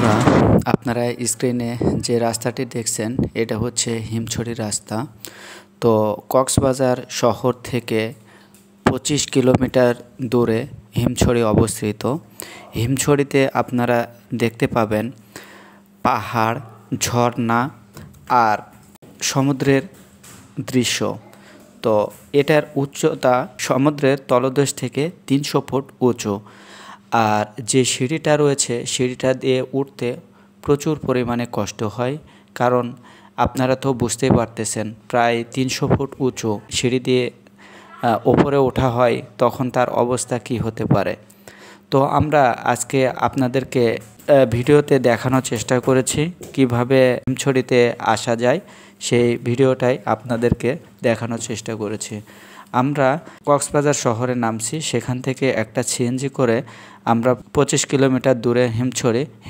বন্ধুরা, আপনারা স্ক্রিনে যে রাস্তাটি দেখছেন এটা হচ্ছে হিমছড়ি রাস্তা। তো কক্সবাজার শহর থেকে 25 কিলোমিটার দূরে হিমছড়ি অবস্থিত। হিমছড়িতে আপনারা দেখতে পাবেন পাহাড়, ঝর্ণা আর সমুদ্রের দৃশ্য। তো এটার উচ্চতা সমুদ্রের তলদেশ থেকে 300 ফুট উঁচু। আর যে সিঁড়িটা রয়েছে সিঁড়িটা দিয়ে উঠতে প্রচুর পরিমাণে কষ্ট হয়, কারণ আপনারা তো বুঝতেই পারতেছেন প্রায় 300 ফুট উঁচু সিঁড়ি দিয়ে ওপরে ওঠা হয়, তখন তার অবস্থা কি হতে পারে। তো আমরা আজকে আপনাদেরকে ভিডিওতে দেখানোর চেষ্টা করেছি কিভাবে হিমছড়িতে আসা যায়, সেই ভিডিওটাই আপনাদেরকে দেখানোর চেষ্টা করেছি। আমরা কক্সবাজার শহরে নামছি, সেখান থেকে একটা সিএনজি করে আমরা 25 কিলোমিটার দূরে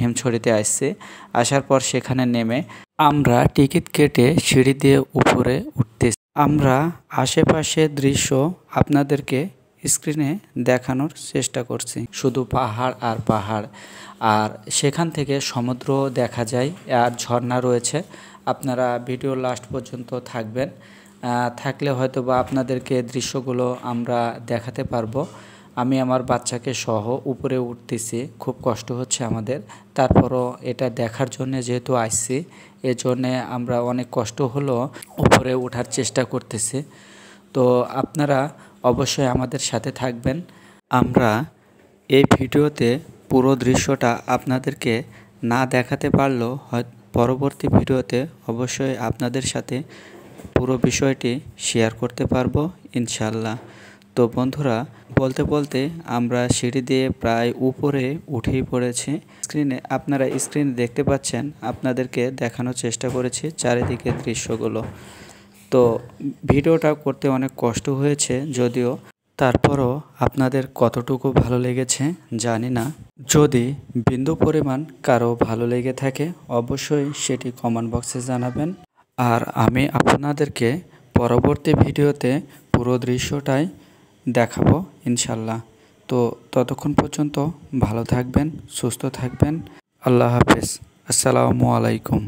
হিমছড়িতে আসছি। আসার পর সেখানে নেমে আমরা টিকিট কেটে সিঁড়ি দিয়ে উপরে উঠতেছি। আমরা আশেপাশের দৃশ্য আপনাদেরকে স্ক্রিনে দেখানোর চেষ্টা করছি। শুধু পাহাড় আর পাহাড়, আর সেখান থেকে সমুদ্র দেখা যায় আর ঝর্ণা রয়েছে। আপনারা ভিডিও লাস্ট পর্যন্ত থাকবেন, থাকলে হয়তো বা আপনাদেরকে দৃশ্যগুলো আমরা দেখাতে পারবো। আমি আমার বাচ্চাকে সহ উপরে উঠতেছি, খুব কষ্ট হচ্ছে আমাদের। তারপরও এটা দেখার জন্য যেহেতু আসছি, এজন্যে আমরা অনেক কষ্ট হলো উপরে ওঠার চেষ্টা করতেছি। তো আপনারা অবশ্যই আমাদের সাথে থাকবেন। আমরা এই ভিডিওতে পুরো দৃশ্যটা আপনাদেরকে না দেখাতে পারলেও পরবর্তী ভিডিওতে অবশ্যই আপনাদের সাথে পুরো বিষয়টি শেয়ার করতে পারবো ইনশাল্লাহ। তো বন্ধুরা, বলতে বলতে আমরা সিঁড়ি দিয়ে প্রায় উপরে উঠেই পড়েছি। আপনারা স্ক্রিনে দেখতে পাচ্ছেন, আপনাদেরকে দেখানোর চেষ্টা করেছি চারিদিকের দৃশ্যগুলো। তো ভিডিওটা করতে অনেক কষ্ট হয়েছে যদিও, তারপরও আপনাদের কতটুকু ভালো লেগেছে জানি না। যদি বিন্দু পরিমাণ কারো ভালো লেগে থাকে অবশ্যই সেটি কমেন্ট বক্সে জানাবেন। আর আমি আপনাদেরকে পরবর্তী ভিডিওতে পুরো দৃশ্যটাই দেখাবো ইনশাল্লাহ। তো ততক্ষণ পর্যন্ত ভালো থাকবেন, সুস্থ থাকবেন। আল্লাহ হাফেজ। আসসালামু আলাইকুম।